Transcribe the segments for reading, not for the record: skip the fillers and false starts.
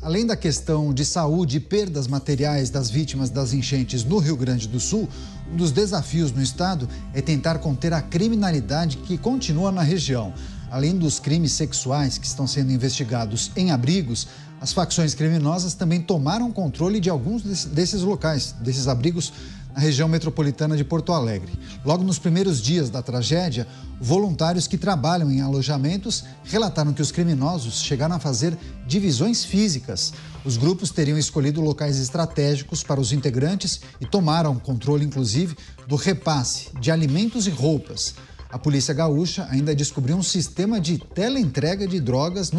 além da questão de saúde e perdas materiais das vítimas das enchentes no Rio Grande do Sul, um dos desafios no estado é tentar conter a criminalidade que continua na região. Além dos crimes sexuais que estão sendo investigados em abrigos, as facções criminosas também tomaram controle de alguns desses locais, desses abrigos na região metropolitana de Porto Alegre. Logo nos primeiros dias da tragédia, voluntários que trabalham em alojamentos relataram que os criminosos chegaram a fazer divisões físicas. Os grupos teriam escolhido locais estratégicos para os integrantes e tomaram controle, inclusive, do repasse de alimentos e roupas. A Polícia Gaúcha ainda descobriu um sistema de teleentrega de drogas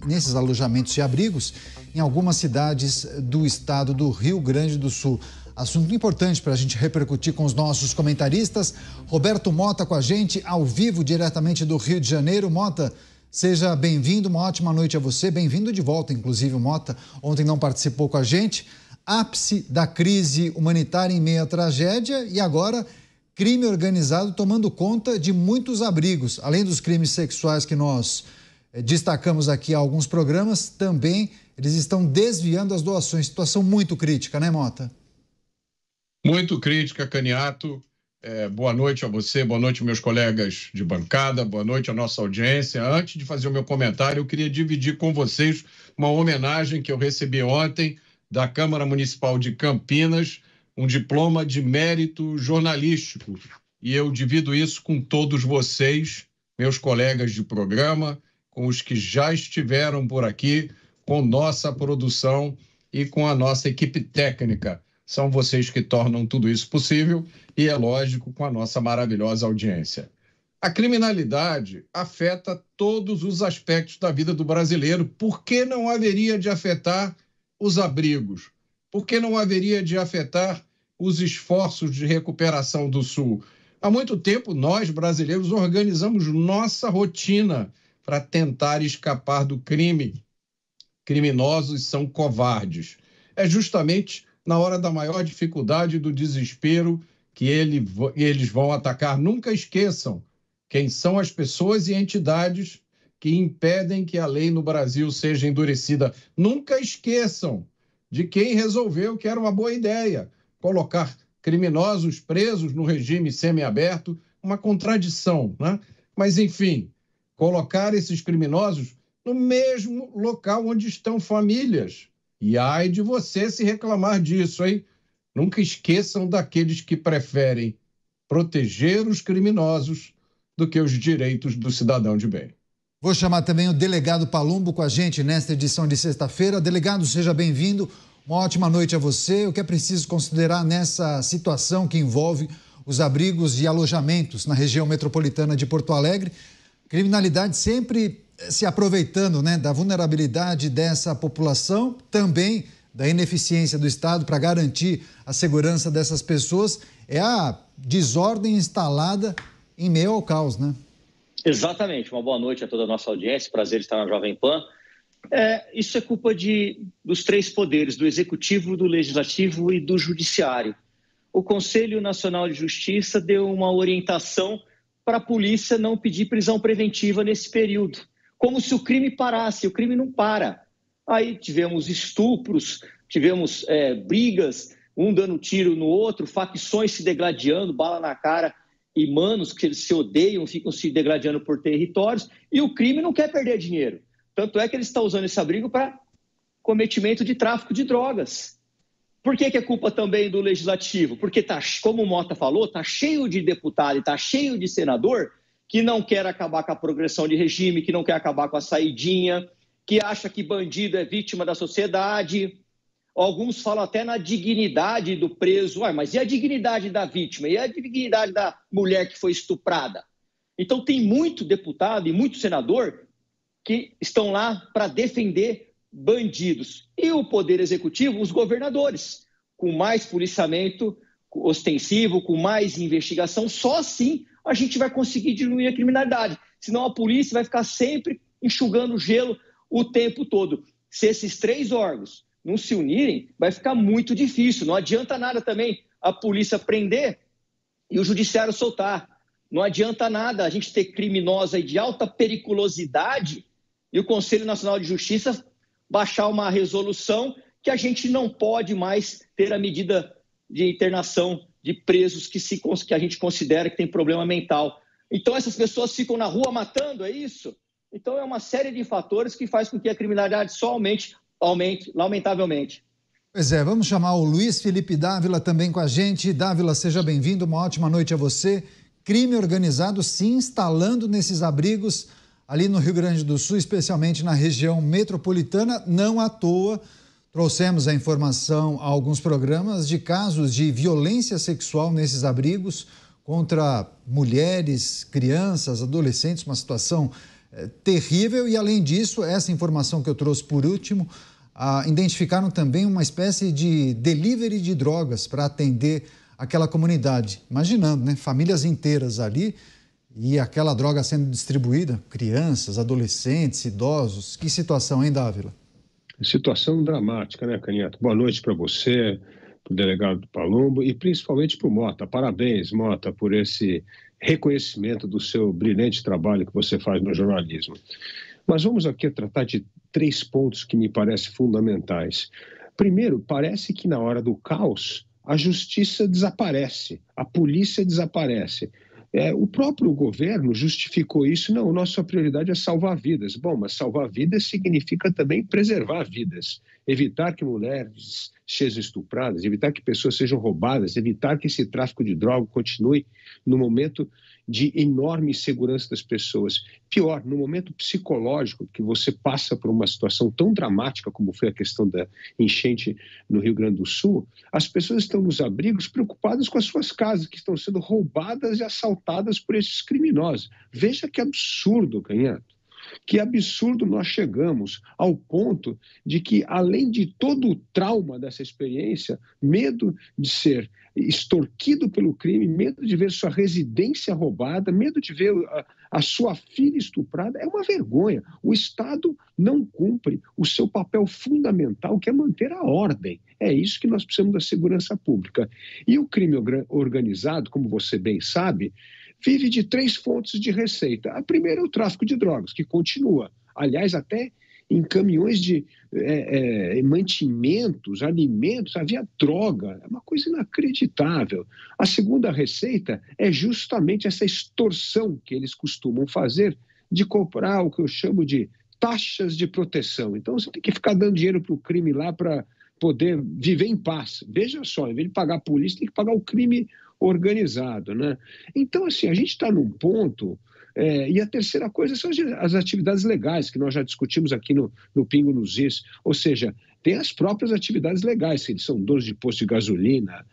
nesses alojamentos e abrigos em algumas cidades do estado do Rio Grande do Sul. Assunto importante para a gente repercutir com os nossos comentaristas. Roberto Mota com a gente, ao vivo, diretamente do Rio de Janeiro. Mota, seja bem-vindo, uma ótima noite a você. Bem-vindo de volta, inclusive, o Mota. Ontem não participou com a gente. Ápice da crise humanitária em meio à tragédia e agora crime organizado tomando conta de muitos abrigos. Além dos crimes sexuais que nós destacamos aqui em alguns programas, também eles estão desviando as doações. Situação muito crítica, né, Mota? Muito crítica, Caniato. Boa noite a você, boa noite meus colegas de bancada, boa noite à nossa audiência. Antes de fazer o meu comentário, eu queria dividir com vocês uma homenagem que eu recebi ontem da Câmara Municipal de Campinas, um diploma de mérito jornalístico. E eu divido isso com todos vocês, meus colegas de programa, com os que já estiveram por aqui, com nossa produção e com a nossa equipe técnica. São vocês que tornam tudo isso possível e, é lógico, com a nossa maravilhosa audiência. A criminalidade afeta todos os aspectos da vida do brasileiro. Por que não haveria de afetar os abrigos? Por que não haveria de afetar os esforços de recuperação do Sul? Há muito tempo, nós, brasileiros, organizamos nossa rotina para tentar escapar do crime. Criminosos são covardes. É justamente na hora da maior dificuldade e do desespero que eles vão atacar. Nunca esqueçam quem são as pessoas e entidades que impedem que a lei no Brasil seja endurecida. Nunca esqueçam de quem resolveu que era uma boa ideia colocar criminosos presos no regime semiaberto, uma contradição, né? Mas, enfim, colocar esses criminosos no mesmo local onde estão famílias. E ai de você se reclamar disso, hein? Nunca esqueçam daqueles que preferem proteger os criminosos do que os direitos do cidadão de bem. Vou chamar também o delegado Palumbo com a gente nesta edição de sexta-feira. Delegado, seja bem-vindo. Uma ótima noite a você. O que é preciso considerar nessa situação que envolve os abrigos e alojamentos na região metropolitana de Porto Alegre? Criminalidade sempre se aproveitando, né, da vulnerabilidade dessa população, também da ineficiência do Estado para garantir a segurança dessas pessoas. É a desordem instalada em meio ao caos, né? Exatamente. Uma boa noite a toda a nossa audiência. Prazer estar na Jovem Pan. Isso é culpa dos três poderes, do Executivo, do Legislativo e do Judiciário. O Conselho Nacional de Justiça deu uma orientação para a polícia não pedir prisão preventiva nesse período, como se o crime parasse. O crime não para. Aí tivemos estupros, tivemos brigas, um dando tiro no outro, facções se degladiando, bala na cara, e manos que eles se odeiam, ficam se degladiando por territórios, e o crime não quer perder dinheiro. Tanto é que ele está usando esse abrigo para cometimento de tráfico de drogas. Por que é culpa também do Legislativo? Porque, como o Mota falou, está cheio de deputado e está cheio de senador que não quer acabar com a progressão de regime, que não quer acabar com a saidinha, que acha que bandido é vítima da sociedade. Alguns falam até na dignidade do preso. Mas e a dignidade da vítima? E a dignidade da mulher que foi estuprada? Então tem muito deputado e muito senador que estão lá para defender bandidos. E o Poder Executivo, os governadores, com mais policiamento ostensivo, com mais investigação, só assim a gente vai conseguir diminuir a criminalidade. Senão a polícia vai ficar sempre enxugando gelo o tempo todo. Se esses três órgãos não se unirem, vai ficar muito difícil. Não adianta nada também a polícia prender e o judiciário soltar. Não adianta nada a gente ter criminosos aí de alta periculosidade e o Conselho Nacional de Justiça baixar uma resolução que a gente não pode mais ter a medida de internação de presos que a gente considera que tem problema mental. Então, essas pessoas ficam na rua matando, é isso? Então, é uma série de fatores que faz com que a criminalidade só aumente, lamentavelmente. Pois é, vamos chamar o Luiz Felipe Dávila também com a gente. Dávila, seja bem-vindo, uma ótima noite a você. Crime organizado se instalando nesses abrigos ali no Rio Grande do Sul, especialmente na região metropolitana, não à toa. Trouxemos a informação a alguns programas de casos de violência sexual nesses abrigos contra mulheres, crianças, adolescentes, uma situação terrível. E, além disso, essa informação que eu trouxe por último, identificaram também uma espécie de delivery de drogas para atender aquela comunidade. Imaginando, né? Famílias inteiras ali e aquela droga sendo distribuída, crianças, adolescentes, idosos. Que situação, hein, Dávila? Situação dramática, né, Canhoto? Boa noite para você, para o delegado Palumbo e principalmente para o Mota. Parabéns, Mota, por esse reconhecimento do seu brilhante trabalho que você faz no jornalismo. Mas vamos aqui tratar de 3 pontos que me parecem fundamentais. Primeiro, parece que na hora do caos, a justiça desaparece, a polícia desaparece. O próprio governo justificou isso. Não, nossa prioridade é salvar vidas. Bom, mas salvar vidas significa também preservar vidas. Evitar que mulheres sejam estupradas, evitar que pessoas sejam roubadas, evitar que esse tráfico de droga continue no momento de enorme insegurança das pessoas. Pior, no momento psicológico que você passa por uma situação tão dramática como foi a questão da enchente no Rio Grande do Sul, as pessoas estão nos abrigos preocupadas com as suas casas, que estão sendo roubadas e assaltadas por esses criminosos. Veja que absurdo, Canhoto. Que absurdo nós chegamos ao ponto de que, além de todo o trauma dessa experiência, medo de ser extorquido pelo crime, medo de ver sua residência roubada, medo de ver a sua filha estuprada, é uma vergonha. O Estado não cumpre o seu papel fundamental, que é manter a ordem. É isso que nós precisamos da segurança pública. E o crime organizado, como você bem sabe, vive de 3 fontes de receita. A primeira é o tráfico de drogas, que continua. Aliás, até em caminhões de mantimentos, alimentos, havia droga. É uma coisa inacreditável. A segunda receita é justamente essa extorsão que eles costumam fazer de cobrar o que eu chamo de taxas de proteção. Então, você tem que ficar dando dinheiro para o crime lá para poder viver em paz. Veja só, em vez de pagar a polícia, tem que pagar o crime organizado, né? Então, assim, a gente está num ponto... e a terceira coisa são as atividades legais, que nós já discutimos aqui no Pingo nos Is. Ou seja, tem as próprias atividades legais, que eles são donos de posto de gasolina,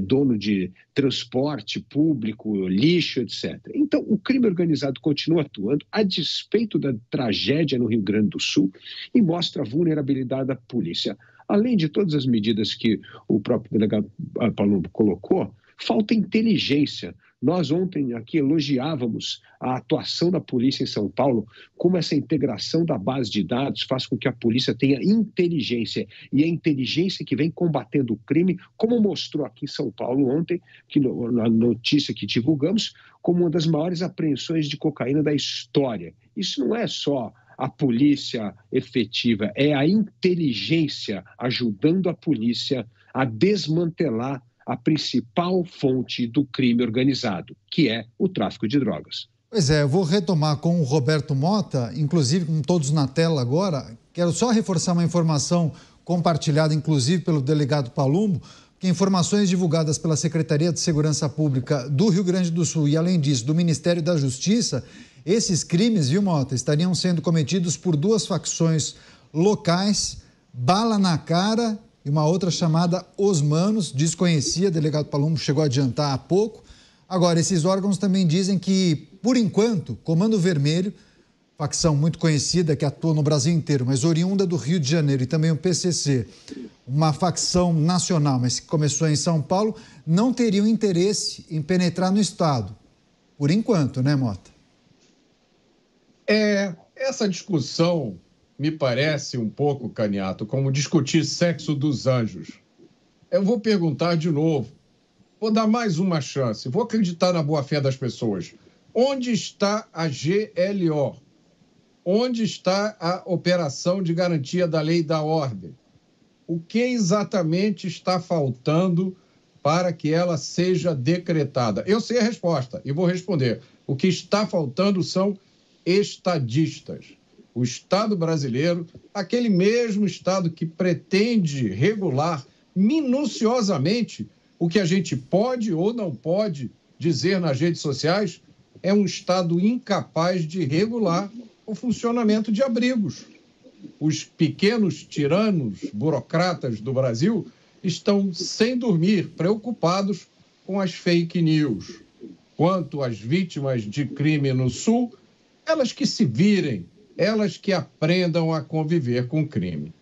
dono de transporte público, lixo, etc. Então, o crime organizado continua atuando a despeito da tragédia no Rio Grande do Sul e mostra a vulnerabilidade da polícia. Além de todas as medidas que o próprio delegado Palumbo colocou, falta inteligência. Nós ontem aqui elogiávamos a atuação da polícia em São Paulo, como essa integração da base de dados faz com que a polícia tenha inteligência. E a inteligência que vem combatendo o crime, como mostrou aqui em São Paulo ontem, que na notícia que divulgamos, como uma das maiores apreensões de cocaína da história. Isso não é só a polícia efetiva, é a inteligência ajudando a polícia a desmantelar a principal fonte do crime organizado, que é o tráfico de drogas. Pois é, eu vou retomar com o Roberto Mota, inclusive com todos na tela agora. Quero só reforçar uma informação compartilhada, inclusive, pelo delegado Palumbo, que informações divulgadas pela Secretaria de Segurança Pública do Rio Grande do Sul e, além disso, do Ministério da Justiça, esses crimes, viu, Mota, estariam sendo cometidos por 2 facções locais, Bala na Cara e uma outra chamada Os Manos, desconhecia, o delegado Palumbo chegou a adiantar há pouco. Agora, esses órgãos também dizem que, por enquanto, Comando Vermelho, facção muito conhecida que atua no Brasil inteiro, mas oriunda do Rio de Janeiro, e também o PCC, uma facção nacional, mas que começou em São Paulo, não teriam interesse em penetrar no Estado. Por enquanto, né, Mota? Essa discussão me parece um pouco, Canhoto, como discutir sexo dos anjos. Eu vou perguntar de novo, vou dar mais uma chance, vou acreditar na boa-fé das pessoas. Onde está a GLO? Onde está a operação de garantia da lei e da ordem? O que exatamente está faltando para que ela seja decretada? Eu sei a resposta e vou responder. O que está faltando são estadistas. O Estado brasileiro, aquele mesmo Estado que pretende regular minuciosamente o que a gente pode ou não pode dizer nas redes sociais, é um Estado incapaz de regular o funcionamento de abrigos. Os pequenos tiranos burocratas do Brasil estão sem dormir, preocupados com as fake news. Quanto às vítimas de crime no Sul, elas que se virem, elas que aprendam a conviver com o crime.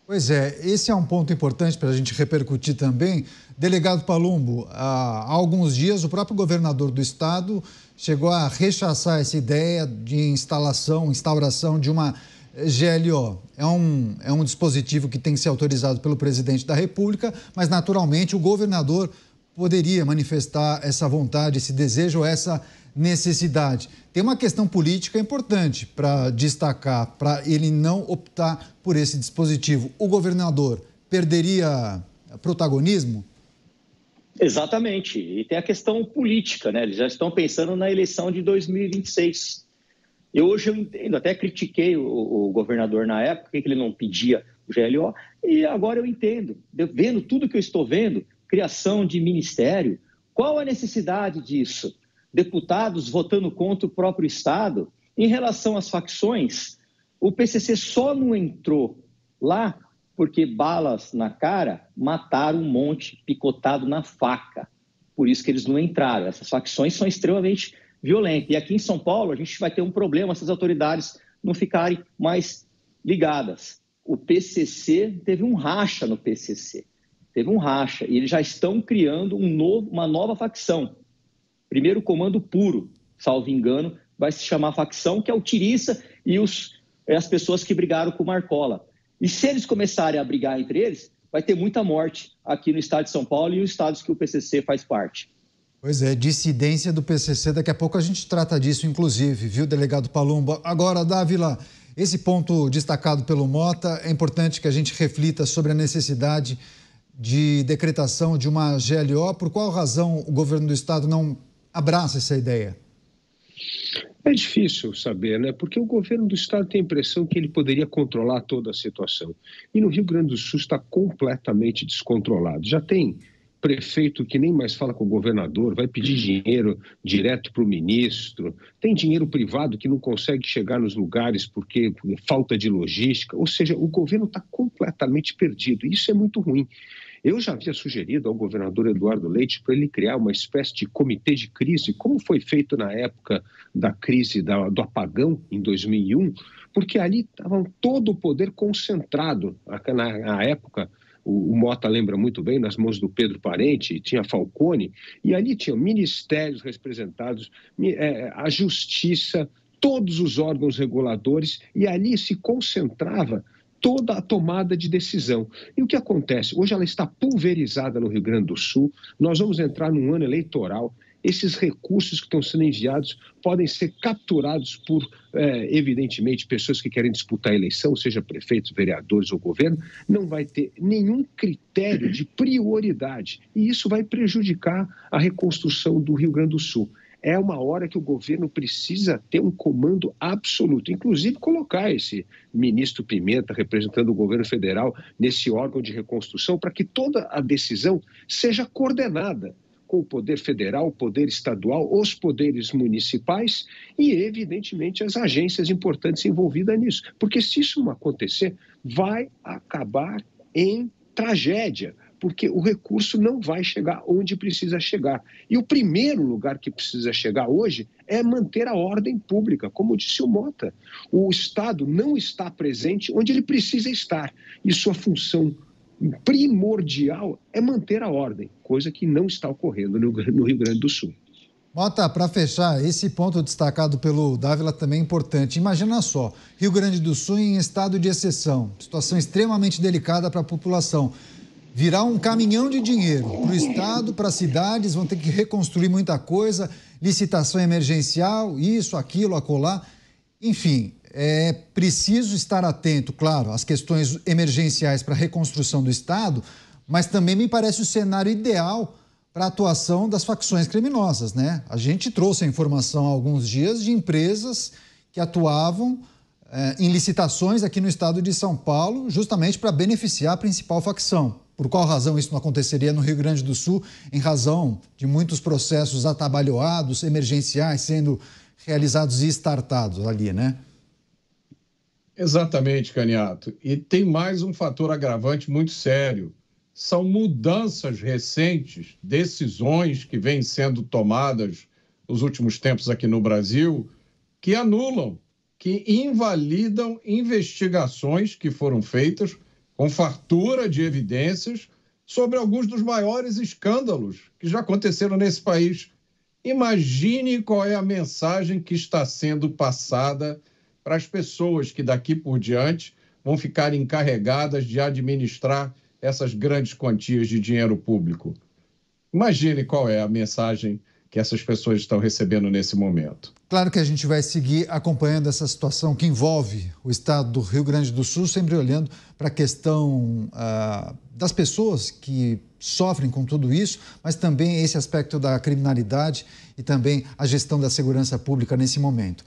Pois é, esse é um ponto importante para a gente repercutir também. Delegado Palumbo, há alguns dias o próprio governador do estado chegou a rechaçar essa ideia de instauração de uma GLO. É um dispositivo que tem que ser autorizado pelo presidente da República, mas naturalmente o governador poderia manifestar essa vontade, esse desejo, essa necessidade. Tem uma questão política importante para destacar, para ele não optar por esse dispositivo. O governador perderia protagonismo? Exatamente. E tem a questão política, né? Eles já estão pensando na eleição de 2026. Hoje eu entendo, até critiquei o governador na época, que ele não pedia o GLO, e agora eu entendo, vendo tudo que eu estou vendo, criação de ministério, qual a necessidade disso? Deputados votando contra o próprio Estado. Em relação às facções, o PCC só não entrou lá porque balas na cara mataram um monte picotado na faca. Por isso que eles não entraram. Essas facções são extremamente violentas. E aqui em São Paulo a gente vai ter um problema se as autoridades não ficarem mais ligadas. O PCC teve um racha no PCC. Teve um racha. E eles já estão criando uma nova facção. Primeiro comando puro, salvo engano, vai se chamar facção, que é o Tiriça e as pessoas que brigaram com o Marcola. E se eles começarem a brigar entre eles, vai ter muita morte aqui no estado de São Paulo e os estados que o PCC faz parte. Pois é, dissidência do PCC, daqui a pouco a gente trata disso, inclusive, viu, delegado Palumbo? Agora, Dávila, esse ponto destacado pelo Mota, é importante que a gente reflita sobre a necessidade de decretação de uma GLO. Por qual razão o governo do estado não abraça essa ideia? É difícil saber, né? Porque o governo do estado tem a impressão que ele poderia controlar toda a situação. E no Rio Grande do Sul está completamente descontrolado. Já tem prefeito que nem mais fala com o governador, vai pedir dinheiro direto para o ministro. Tem dinheiro privado que não consegue chegar nos lugares porque falta de logística. Ou seja, o governo está completamente perdido. E isso é muito ruim. Eu já havia sugerido ao governador Eduardo Leite para ele criar uma espécie de comitê de crise, como foi feito na época da crise do apagão, em 2001, porque ali estava todo o poder concentrado. Na época, o Mota lembra muito bem, nas mãos do Pedro Parente, tinha Falcone, e ali tinham ministérios representados, a justiça, todos os órgãos reguladores, e ali se concentrava toda a tomada de decisão. E o que acontece? Hoje ela está pulverizada no Rio Grande do Sul, nós vamos entrar num ano eleitoral, esses recursos que estão sendo enviados podem ser capturados por, evidentemente, pessoas que querem disputar a eleição, seja prefeitos, vereadores ou governo, não vai ter nenhum critério de prioridade. E isso vai prejudicar a reconstrução do Rio Grande do Sul. É uma hora que o governo precisa ter um comando absoluto, inclusive colocar esse ministro Pimenta, representando o governo federal, nesse órgão de reconstrução, para que toda a decisão seja coordenada com o poder federal, o poder estadual, os poderes municipais e, evidentemente, as agências importantes envolvidas nisso. Porque se isso não acontecer, vai acabar em tragédia, porque o recurso não vai chegar onde precisa chegar. E o primeiro lugar que precisa chegar hoje é manter a ordem pública, como disse o Mota. O Estado não está presente onde ele precisa estar, e sua função primordial é manter a ordem, coisa que não está ocorrendo no Rio Grande do Sul. Mota, para fechar, esse ponto destacado pelo Dávila também é importante. Imagina só, Rio Grande do Sul em estado de exceção, situação extremamente delicada para a população. Virar um caminhão de dinheiro para o estado, para as cidades, vão ter que reconstruir muita coisa, licitação emergencial, isso, aquilo, acolá. Enfim, É preciso estar atento, claro, às questões emergenciais para a reconstrução do Estado, mas também me parece o cenário ideal para a atuação das facções criminosas, né? A gente trouxe a informação há alguns dias de empresas que atuavam em licitações aqui no estado de São Paulo, justamente para beneficiar a principal facção. Por qual razão isso não aconteceria no Rio Grande do Sul, em razão de muitos processos atabalhoados, emergenciais, sendo realizados e startados ali, né? Exatamente, Caniato. E tem mais um fator agravante muito sério. São mudanças recentes, decisões que vêm sendo tomadas nos últimos tempos aqui no Brasil, que anulam, que invalidam investigações que foram feitas com fartura de evidências sobre alguns dos maiores escândalos que já aconteceram nesse país. Imagine qual é a mensagem que está sendo passada para as pessoas que daqui por diante vão ficar encarregadas de administrar essas grandes quantias de dinheiro público. Imagine qual é a mensagem que essas pessoas estão recebendo nesse momento. Claro que a gente vai seguir acompanhando essa situação que envolve o estado do Rio Grande do Sul, sempre olhando para a questão das pessoas que sofrem com tudo isso, mas também esse aspecto da criminalidade e também a gestão da segurança pública nesse momento.